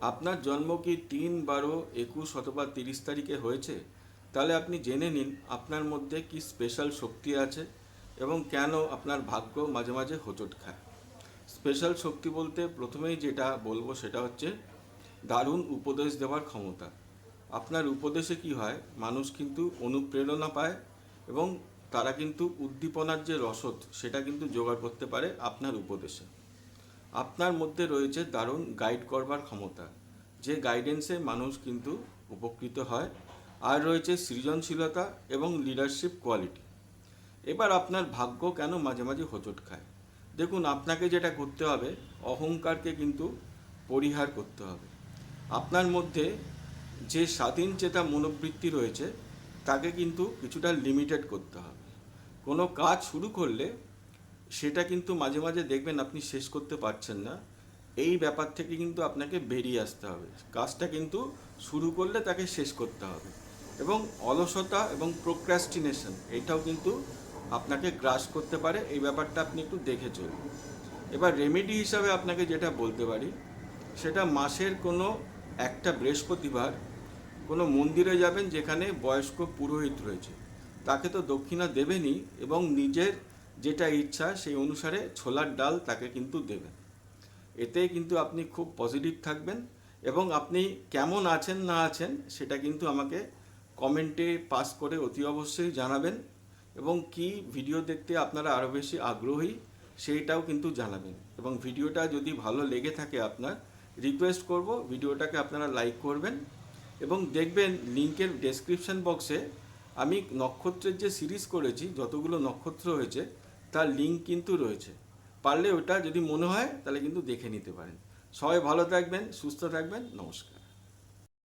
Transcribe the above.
আপনার জন্ম কি 3, 12, 21 অথবা 30 তারিখে হয়েছে? তাহলে আপনি জেনে নিন আপনার মধ্যে কি স্পেশাল শক্তি আছে এবং কেন আপনার ভাগ্য মাঝে মাঝে হোঁচট খায়। স্পেশাল শক্তি বলতে প্রথমেই যেটা বলবো সেটা হচ্ছে দারুণ উপদেশ দেওয়ার ক্ষমতা। আপনার উপদেশে কি হয়, মানুষ কিন্তু অনুপ্রেরণা পায় এবং তারা কিন্তু উদ্দীপনার যে রসদ সেটা কিন্তু জোগাড় করতে পারে আপনার উপদেশে। আপনার মধ্যে রয়েছে দারুণ গাইড করবার ক্ষমতা, যে গাইডেন্সে মানুষ কিন্তু উপকৃত হয়। আর রয়েছে সৃজনশীলতা এবং লিডারশিপ কোয়ালিটি। এবার আপনার ভাগ্য কেন মাঝে মাঝে হোঁচট খায়? দেখুন, আপনাকে যেটা করতে হবে, অহংকারকে কিন্তু পরিহার করতে হবে। আপনার মধ্যে যে স্বাধীন চেতা মনোবৃত্তি রয়েছে তাকে কিন্তু কিছুটা লিমিটেড করতে হবে। কোনো কাজ শুরু করলে সেটা কিন্তু মাঝে মাঝে দেখবেন আপনি শেষ করতে পারছেন না। এই ব্যাপার থেকে কিন্তু আপনাকে বেরিয়ে আসতে হবে। কাজটা কিন্তু শুরু করলে তাকে শেষ করতে হবে। এবং অলসতা এবং প্রোক্রাস্টিনেশন এটাও কিন্তু আপনাকে গ্রাস করতে পারে। এই ব্যাপারটা আপনি একটু দেখে চলুন। এবার রেমেডি হিসাবে আপনাকে যেটা বলতে পারি, সেটা মাসের কোনো একটা বৃহস্পতিবার কোনো মন্দিরে যাবেন যেখানে বয়স্ক পুরোহিত রয়েছে। তাকে তো দক্ষিণা দেবেনই, এবং নিজের যেটা ইচ্ছা সেই অনুসারে ছোলার ডাল তাকে কিন্তু দেবেন। এতে কিন্তু আপনি খুব পজিটিভ থাকবেন এবং আপনি কেমন আছেন না আছেন সেটা কিন্তু আমাকে কমেন্টে পাস করে অতি অবশ্যই জানাবেন। এবং কি ভিডিও দেখতে আপনারা আরও বেশি আগ্রহী সেইটাও কিন্তু জানাবেন। এবং ভিডিওটা যদি ভালো লেগে থাকে আপনার, রিকোয়েস্ট করব ভিডিওটাকে আপনারা লাইক করবেন। এবং দেখবেন লিঙ্কের ডেসক্রিপশন বক্সে আমি নক্ষত্রের যে সিরিজ করেছি, যতগুলো নক্ষত্র হয়েছে তার লিঙ্ক কিন্তু রয়েছে। পারলে ওটা যদি মনে হয় তাহলে কিন্তু দেখে নিতে পারেন। সবাই ভালো থাকবেন, সুস্থ থাকবেন, নমস্কার।